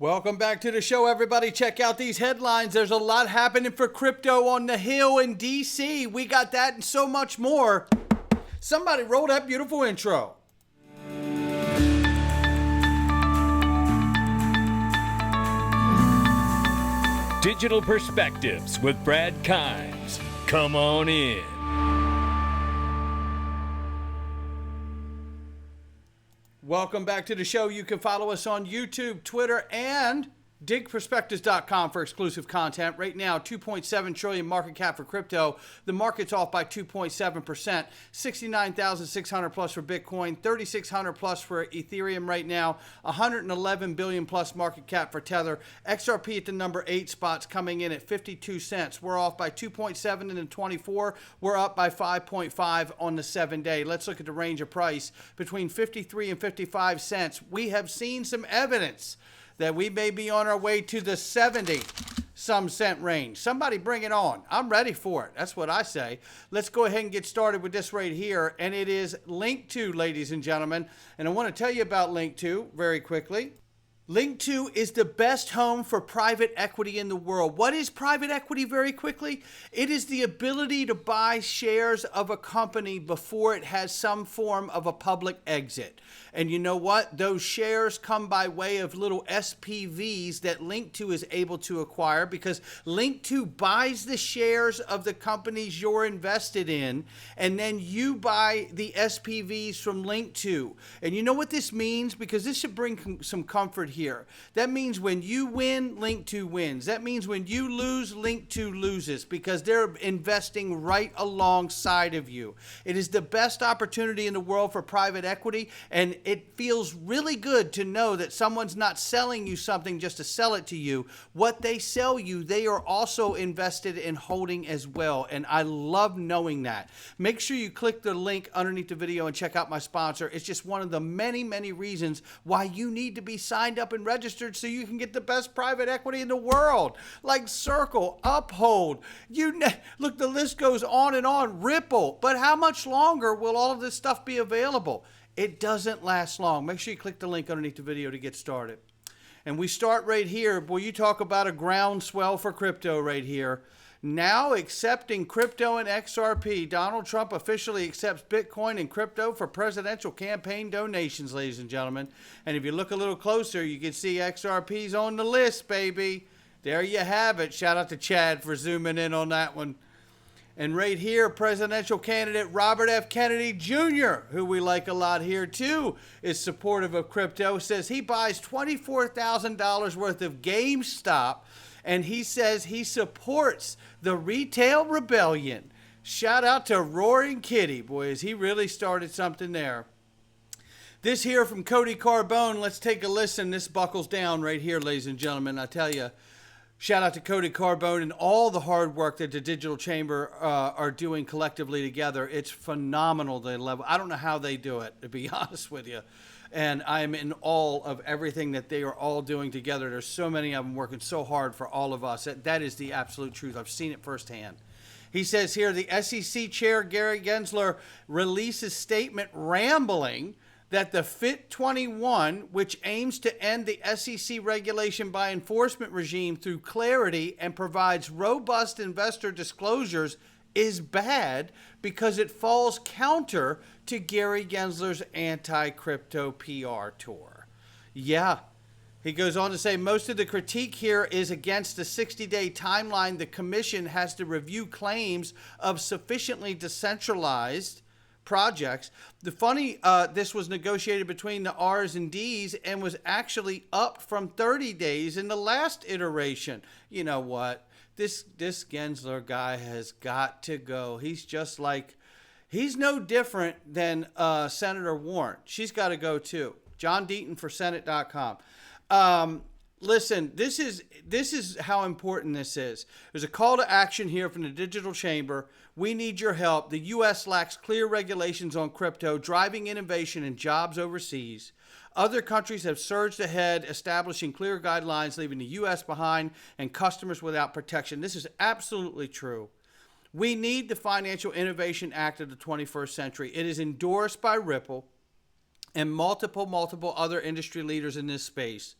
Welcome back to the show, everybody. Check out these headlines. There's a lot happening for crypto on the Hill in D.C. We got that and so much more. Somebody roll that beautiful intro. Digital Perspectives with Brad Kimes. Come on in. Welcome back to the show. You can follow us on YouTube, Twitter, and digperspectives.com for exclusive content. Right now, 2.7 trillion market cap for crypto. The market's off by 2.7%. 69,600 plus for Bitcoin, 3,600 plus for Ethereum right now, 111 billion plus market cap for Tether. XRP at the number 8 spots, coming in at 52 cents. We're off by 2.7 in the 24. We're up by 5.5 on the 7-day. Let's look at the range of price between 53 and 55 cents. We have seen some evidence that we may be on our way to the 70-some cent range. Somebody bring it on. I'm ready for it. That's what I say. Let's go ahead and get started with this right here. And it is Link2, ladies and gentlemen. And I want to tell you about Link2 very quickly. Link2 is the best home for private equity in the world. What is private equity very quickly? It is the ability to buy shares of a company before it has some form of a public exit. And you know what? Those shares come by way of little SPVs that Link2 is able to acquire, because Link2 buys the shares of the companies you're invested in, and then you buy the SPVs from Link2. And you know what this means? Because this should bring some comfort here. That means when you win, Link2 wins. That means when you lose, Link2 loses, because they're investing right alongside of you. It is the best opportunity in the world for private equity, and it feels really good to know that someone's not selling you something just to sell it to you. What they sell you, they are also invested in holding as well, and I love knowing that. Make sure you click the link underneath the video and check out my sponsor. It's just one of the many, many reasons why you need to be signed up and registered so you can get the best private equity in the world, like Circle, Uphold. Look, the list goes on and on. Ripple. But how much longer will all of this stuff be available? It doesn't last long. Make sure you click the link underneath the video to get started. And we start right here. Boy, you talk about a groundswell for crypto right here. Now accepting crypto and XRP. Donald Trump officially accepts Bitcoin and crypto for presidential campaign donations, ladies and gentlemen. And if you look a little closer, you can see XRP's on the list, baby. There you have it. Shout out to Chad for zooming in on that one. And right here, presidential candidate Robert F. Kennedy Jr., who we like a lot here too, is supportive of crypto, says he buys $24,000 worth of GameStop, and he says he supports the retail rebellion. Shout out to Roaring Kitty, boys. He really started something there. This here from Cody Carbone. Let's take a listen. This buckles down right here, ladies and gentlemen. I tell you, shout out to Cody Carbone and all the hard work that the Digital Chamber are doing collectively together. It's phenomenal, the level. I don't know how they do it, to be honest with you. And I'm in awe of everything that they are all doing together. There's so many of them working so hard for all of us. That is the absolute truth. I've seen it firsthand. He says here, the SEC chair, Gary Gensler, releases statement rambling that the FIT21, which aims to end the SEC regulation by enforcement regime through clarity and provides robust investor disclosures, is bad because it falls counter to Gary Gensler's anti-crypto PR tour. Yeah. He goes on to say most of the critique here is against the 60-day timeline the commission has to review claims of sufficiently decentralized projects. The funny, this was negotiated between the R's and D's and was actually up from 30 days in the last iteration. You know what? This Gensler guy has got to go. He's just like, he's no different than Senator Warren. She's got to go too. John Deaton for Senate.com. Listen, this is how important this is. There's a call to action here from the Digital Chamber. We need your help. The U.S. lacks clear regulations on crypto, driving innovation and jobs overseas. Other countries have surged ahead, establishing clear guidelines, leaving the U.S. behind and customers without protection. This is absolutely true. We need the Financial Innovation Act of the 21st century. It is endorsed by Ripple and multiple other industry leaders in this space.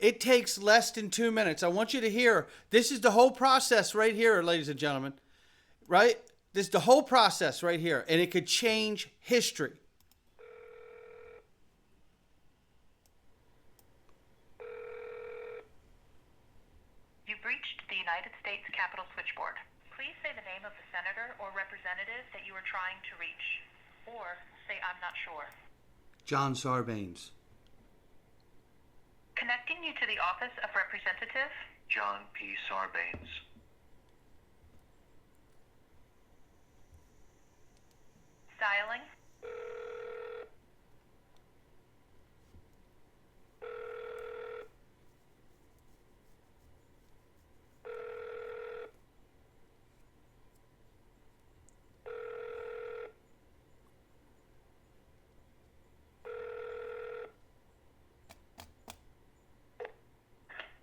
It takes less than 2 minutes. I want you to hear, this is the whole process right here, ladies and gentlemen, right? This is the whole process right here, and it could change history. You've reached the United States Capitol switchboard. Please say the name of the senator or representative that you are trying to reach, or say I'm not sure. John Sarbanes. Connecting you to the Office of Representative, John P. Sarbanes. dialing.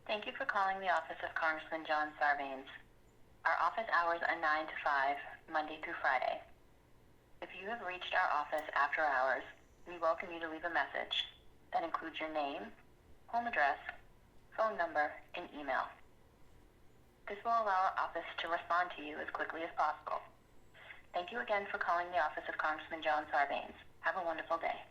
Thank you for calling the office of Congressman John Sarbanes. Our office hours are 9 to 5, Monday through Friday. If you have reached our office after hours, we welcome you to leave a message that includes your name, home address, phone number, and email. This will allow our office to respond to you as quickly as possible. Thank you again for calling the office of Congressman John Sarbanes. Have a wonderful day.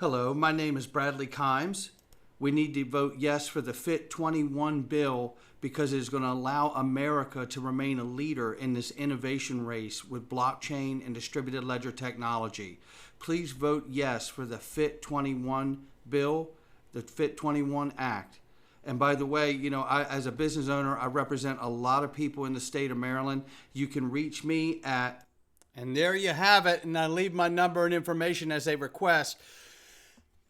Hello, my name is Bradley Kimes. We need to vote yes for the FIT21 bill because it is going to allow America to remain a leader in this innovation race with blockchain and distributed ledger technology. Please vote yes for the FIT21 bill, the FIT21 Act. And by the way, you know, as a business owner, I represent a lot of people in the state of Maryland. You can reach me at, and there you have it, and I leave my number and information as they request.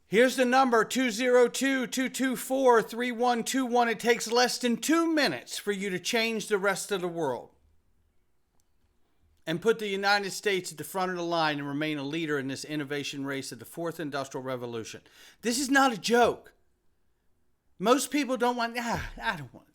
Here's the number, 202-224-3121. It takes less than 2 minutes for you to change the rest of the world and put the United States at the front of the line and remain a leader in this innovation race of the fourth industrial revolution. This is not a joke. Most people don't want, I don't want,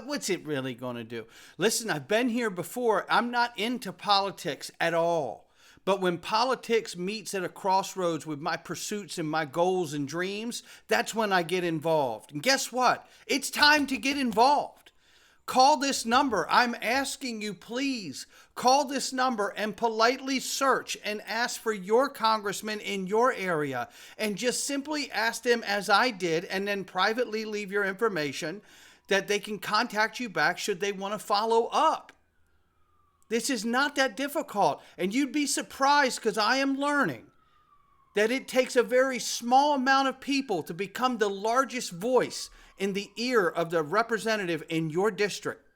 what's it really going to do? Listen, I've been here before. I'm not into politics at all. But when politics meets at a crossroads with my pursuits and my goals and dreams, that's when I get involved. And guess what? It's time to get involved. Call this number. I'm asking you, please, call this number and politely search and ask for your congressman in your area. And just simply ask them, as I did, and then privately leave your information that they can contact you back should they want to follow up. This is not that difficult, and you'd be surprised because I am learning that it takes a very small amount of people to become the largest voice in the ear of the representative in your district.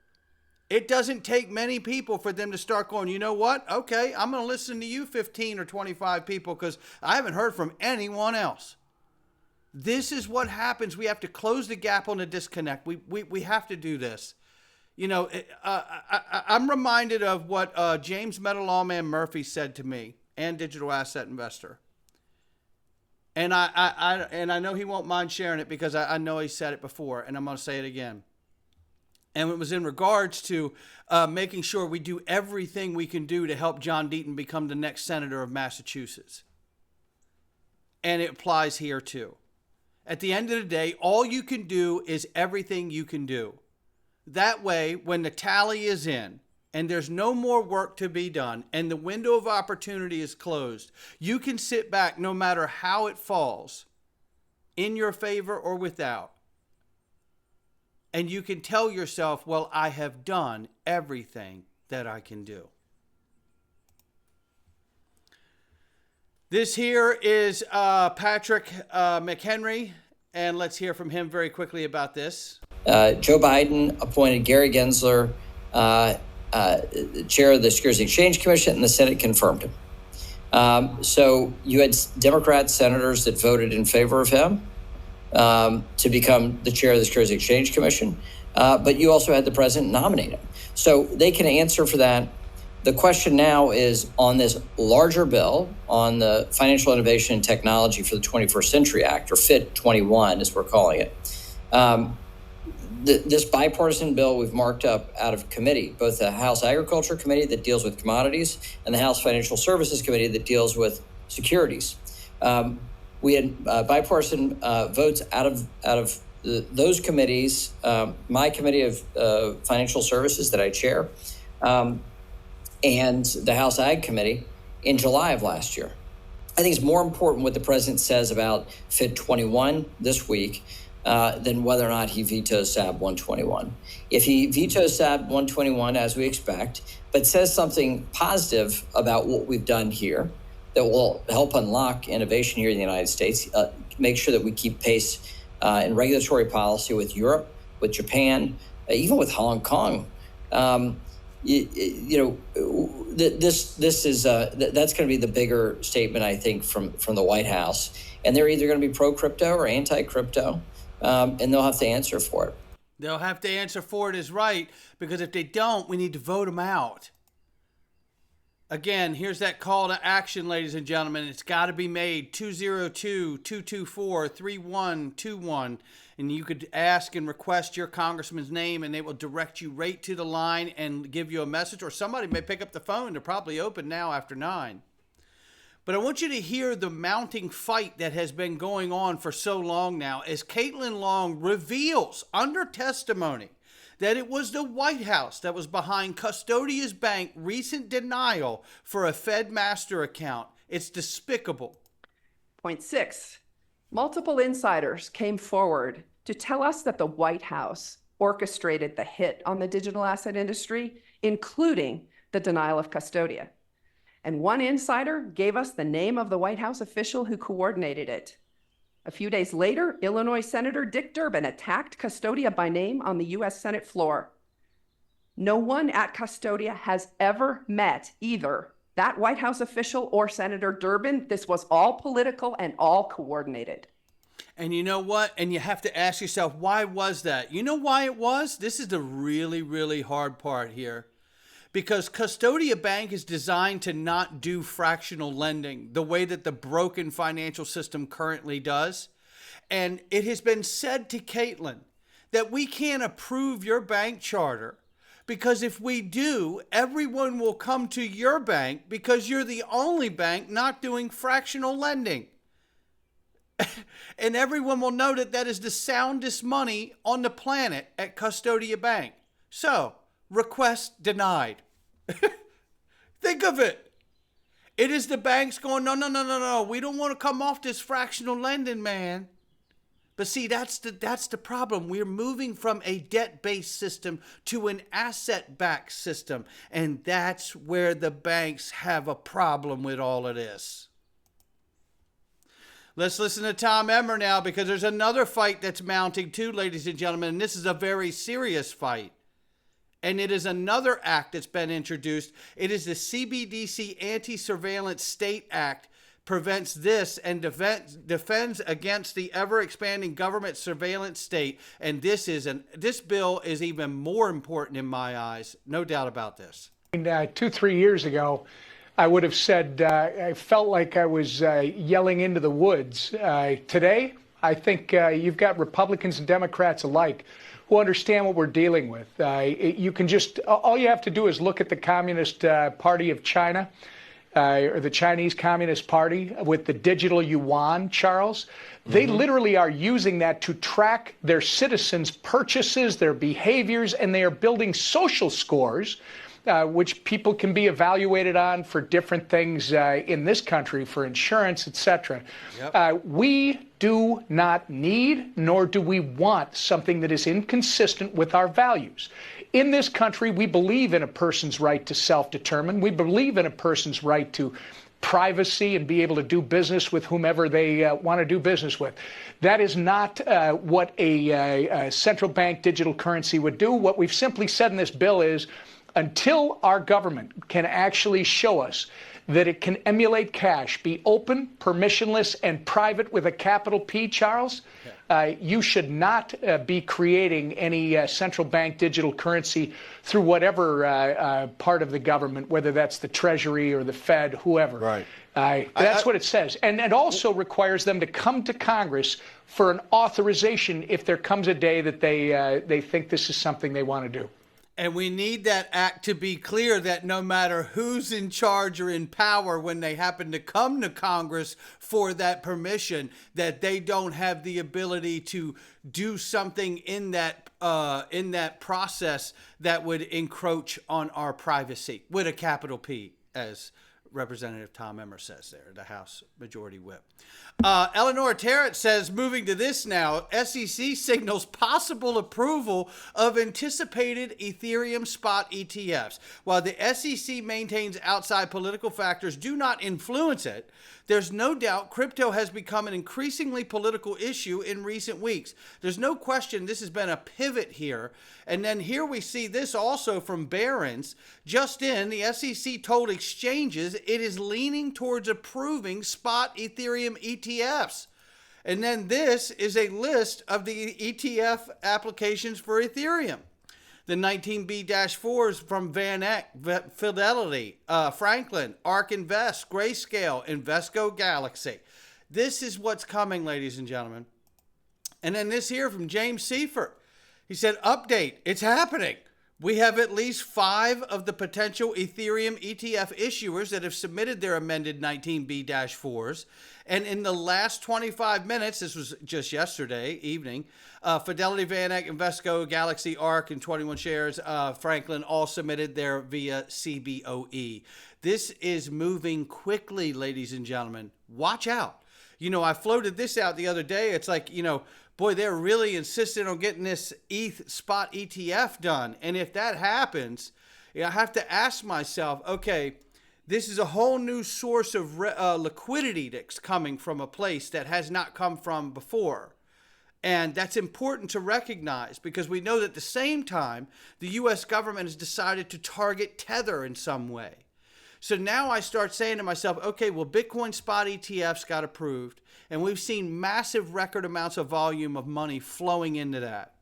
It doesn't take many people for them to start going, you know what? Okay, I'm going to listen to you 15 or 25 people because I haven't heard from anyone else. This is what happens. We have to close the gap on the disconnect. We have to do this. You know, I'm reminded of what James Metal Lawman Murphy said to me, and digital asset investor. And I know he won't mind sharing it because I know he said it before, and I'm going to say it again. And it was in regards to making sure we do everything we can do to help John Deaton become the next senator of Massachusetts. And it applies here too. At the end of the day, all you can do is everything you can do. That way, when the tally is in and there's no more work to be done and the window of opportunity is closed, you can sit back no matter how it falls, in your favor or without. And you can tell yourself, well, I have done everything that I can do. This here is Patrick McHenry, and let's hear from him very quickly about this. Joe Biden appointed Gary Gensler chair of the Securities and Exchange Commission, and the Senate confirmed him. So you had Democrat senators that voted in favor of him to become the chair of the Securities and Exchange Commission, but you also had the president nominate him. So they can answer for that. The question now is on this larger bill on the Financial Innovation and Technology for the 21st Century Act, or FIT21 as we're calling it. This bipartisan bill we've marked up out of committee, both the House Agriculture Committee that deals with commodities and the House Financial Services Committee that deals with securities. We had bipartisan votes out of those committees, my committee of financial services that I chair, and the House Ag Committee in July of last year. I think it's more important what the president says about FIT21 this week than whether or not he vetoes SAB 121. If he vetoes SAB 121, as we expect, but says something positive about what we've done here that will help unlock innovation here in the United States, make sure that we keep pace in regulatory policy with Europe, with Japan, even with Hong Kong. This is that's going to be the bigger statement, I think, from the White House, and they're either going to be pro crypto or anti crypto, and they'll have to answer for it. They'll have to answer for it is right, because if they don't, we need to vote them out. Again, here's that call to action, ladies and gentlemen. It's got to be made, 202-224-3121. And you could ask and request your congressman's name, and they will direct you right to the line and give you a message. Or somebody may pick up the phone. They're probably open now after 9. But I want you to hear the mounting fight that has been going on for so long now, as Caitlin Long reveals under testimony that it was the White House that was behind Custodia's Bank recent denial for a Fed master account. It's despicable. Point 6. Multiple insiders came forward to tell us that the White House orchestrated the hit on the digital asset industry, including the denial of Custodia. And one insider gave us the name of the White House official who coordinated it. A few days later, Illinois Senator Dick Durbin attacked Custodia by name on the U.S. Senate floor. No one at Custodia has ever met either that White House official or Senator Durbin. This was all political and all coordinated. And you know what? And you have to ask yourself, why was that? You know why it was? This is the really, really hard part here. Because Custodia Bank is designed to not do fractional lending the way that the broken financial system currently does. And it has been said to Caitlin that we can't approve your bank charter because if we do, everyone will come to your bank because you're the only bank not doing fractional lending. And everyone will know that that is the soundest money on the planet at Custodia Bank. So, request denied. Think of it. It is the banks going, no. We don't want to come off this fractional lending, man. But see, that's the problem. We're moving from a debt-based system to an asset-backed system. And that's where the banks have a problem with all of this. Let's listen to Tom Emmer now, because there's another fight that's mounting too, ladies and gentlemen. And this is a very serious fight. And it is another act that's been introduced. It is the CBDC Anti-Surveillance State Act. Prevents this and defends against the ever-expanding government surveillance state. And this bill is even more important in my eyes. No doubt about this. 2-3 years ago, I would have said I felt like I was yelling into the woods. Today, I think you've got Republicans and Democrats alike who understand what we're dealing with. You can just, all you have to do is look at the Communist Party of China, or the Chinese Communist Party with the digital yuan, Charles. They literally are using that to track their citizens' purchases, their behaviors, and they are building social scores, which people can be evaluated on for different things in this country, for insurance, etc. Yep. We do not need, nor do we want, something that is inconsistent with our values. In this country, we believe in a person's right to self-determine. We believe in a person's right to privacy and be able to do business with whomever they want to do business with. That is not what a central bank digital currency would do. What we've simply said in this bill is, until our government can actually show us that it can emulate cash, be open, permissionless, and private with a capital P, Charles, you should not be creating any central bank digital currency through whatever part of the government, whether that's the Treasury or the Fed, whoever. Right. That's what it says. And it also requires them to come to Congress for an authorization if there comes a day that they think this is something they want to do. And we need that act to be clear that no matter who's in charge or in power, when they happen to come to Congress for that permission, that they don't have the ability to do something in that process that would encroach on our privacy, with a capital P, as Representative Tom Emmer says there, the House Majority Whip. Eleanor Tarrant says, moving to this now, SEC signals possible approval of anticipated Ethereum spot ETFs. While the SEC maintains outside political factors do not influence it, there's no doubt crypto has become an increasingly political issue in recent weeks. There's no question this has been a pivot here. And then here we see this also from Barron's. Just in, the SEC told exchanges it is leaning towards approving spot Ethereum ETFs. And then this is a list of the ETF applications for Ethereum. The 19B-4s from Van Eck, Fidelity, Franklin, ARK Invest, Grayscale, Invesco Galaxy. This is what's coming, ladies and gentlemen. And then this here from James Seifert. He said, update, it's happening. We have at least 5 of the potential Ethereum ETF issuers that have submitted their amended 19B-4s. And in the last 25 minutes, this was just yesterday evening, Fidelity, Van Eck, Invesco, Galaxy, ARK, and 21 shares, Franklin, all submitted their via CBOE. This is moving quickly, ladies and gentlemen. Watch out. You know, I floated this out the other day. It's like, you know, boy, they're really insistent on getting this ETH spot ETF done. And if that happens, I have to ask myself, okay, this is a whole new source of liquidity that's coming from a place that has not come from before. And that's important to recognize, because we know that at the same time, the U.S. government has decided to target Tether in some way. So now I start saying to myself, okay, well, Bitcoin spot ETFs got approved, and we've seen massive record amounts of volume of money flowing into that.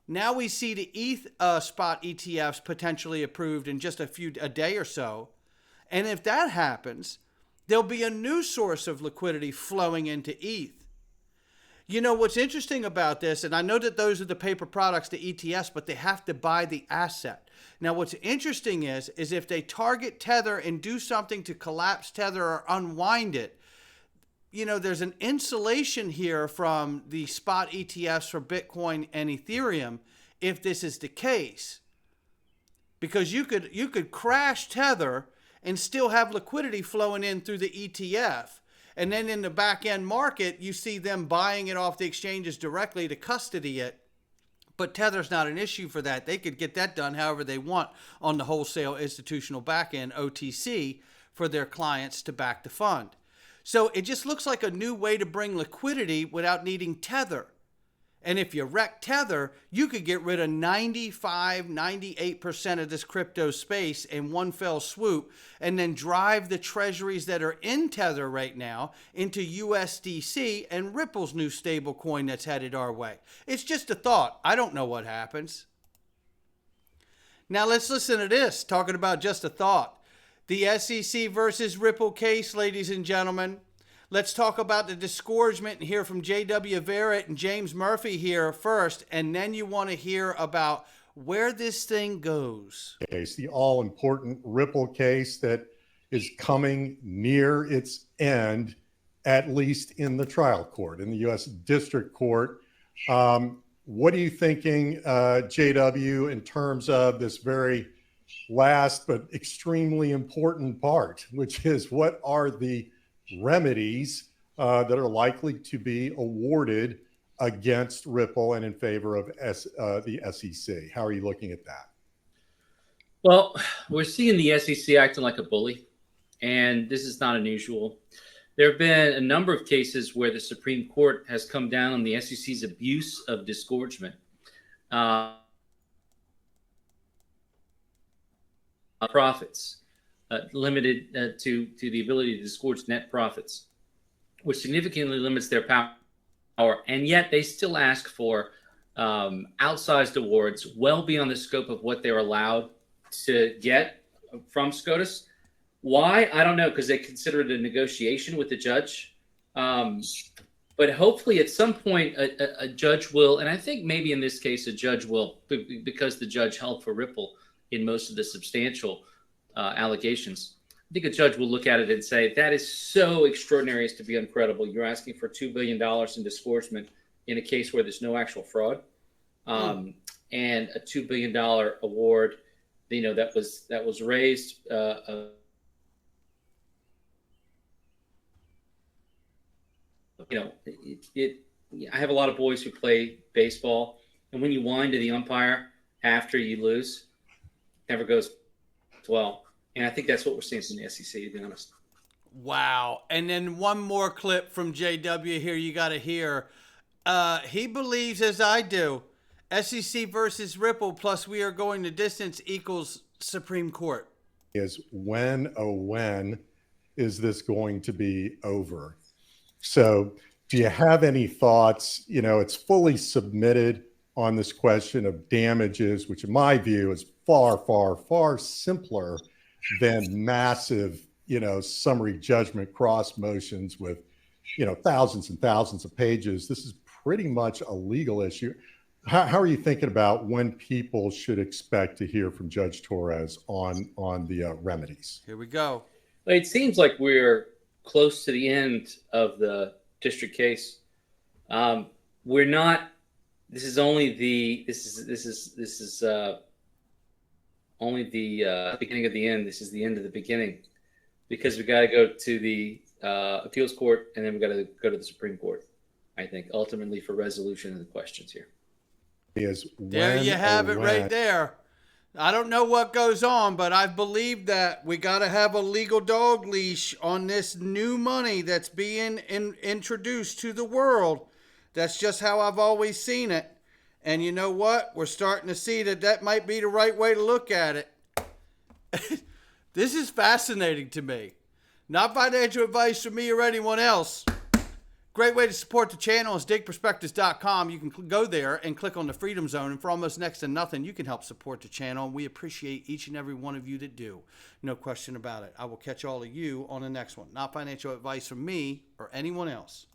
Now we see the ETH spot ETFs potentially approved in just a day or so. And if that happens, there'll be a new source of liquidity flowing into ETH. You know, what's interesting about this, and I know that those are the paper products, the ETFs, but they have to buy the asset. Now, what's interesting is if they target Tether and do something to collapse Tether or unwind it, you know, there's an insulation here from the spot ETFs for Bitcoin and Ethereum if this is the case. Because you could crash Tether and still have liquidity flowing in through the ETF. And then in the back end market, you see them buying it off the exchanges directly to custody it. But Tether's not an issue for that. They could get that done however they want on the wholesale institutional back end, OTC, for their clients to back the fund. So it just looks like a new way to bring liquidity without needing Tether. And if you wreck Tether, you could get rid of 95, 98% of this crypto space in one fell swoop, and then drive the treasuries that are in Tether right now into USDC and Ripple's new stable coin that's headed our way. It's just a thought. I don't know what happens. Now let's listen to this, talking about just a thought. The SEC versus Ripple case, ladies and gentlemen. Let's talk about the disgorgement and hear from J.W. Verrett and James Murphy here first, and then you want to hear about where this thing goes. Case, the all-important Ripple case that is coming near its end, at least in the trial court, in the U.S. District Court. What are you thinking, J.W., in terms of this very last but extremely important part, which is what are the remedies that are likely to be awarded against Ripple and in favor of the SEC? How are you looking at that? Well, we're seeing the SEC acting like a bully, and this is not unusual. There have been a number of cases where the Supreme Court has come down on the SEC's abuse of disgorgement. Profits, limited to the ability to disgorge net profits, which significantly limits their power. And yet they still ask for outsized awards well beyond the scope of what they're allowed to get from SCOTUS. Why? I don't know, because they consider it a negotiation with the judge. But But hopefully at some point a judge will, and I think maybe in this case a judge will, because the judge held for Ripple in most of the substantial allegations. I think a judge will look at it and say, that is so extraordinary as to be incredible. You're asking for $2 billion in disgorgement in a case where there's no actual fraud, and a $2 billion award, that was raised. I have a lot of boys who play baseball, and when you whine to the umpire after you lose, it never goes well. And I think that's what we're seeing from the SEC, to be honest. Wow. And then one more clip from JW here you got to hear. He believes, as I do, SEC versus Ripple plus we are going the distance equals Supreme Court. Is when is this going to be over? So do you have any thoughts? It's fully submitted on this question of damages, which in my view is far, far, far simpler than massive, summary judgment cross motions with, thousands and thousands of pages. This is pretty much a legal issue. How are you thinking about when people should expect to hear from Judge Torres on the remedies? Here we go. Well, it seems like we're close to the end of the district case. We're not. This is only the. This is only the beginning of the end. This is the end of the beginning, because we got to go to the appeals court, and then we got to go to the Supreme Court, I think, ultimately for resolution of the questions here. There you have it right there. I don't know what goes on, but I believe that we got to have a legal dog leash on this new money that's being introduced to the world. That's just how I've always seen it. And you know what? We're starting to see that might be the right way to look at it. This is fascinating to me. Not financial advice from me or anyone else. Great way to support the channel is digitalperspectives.com. You can go there and click on the Freedom Zone, and for almost next to nothing, you can help support the channel, and we appreciate each and every one of you that do. No question about it. I will catch all of you on the next one. Not financial advice from me or anyone else.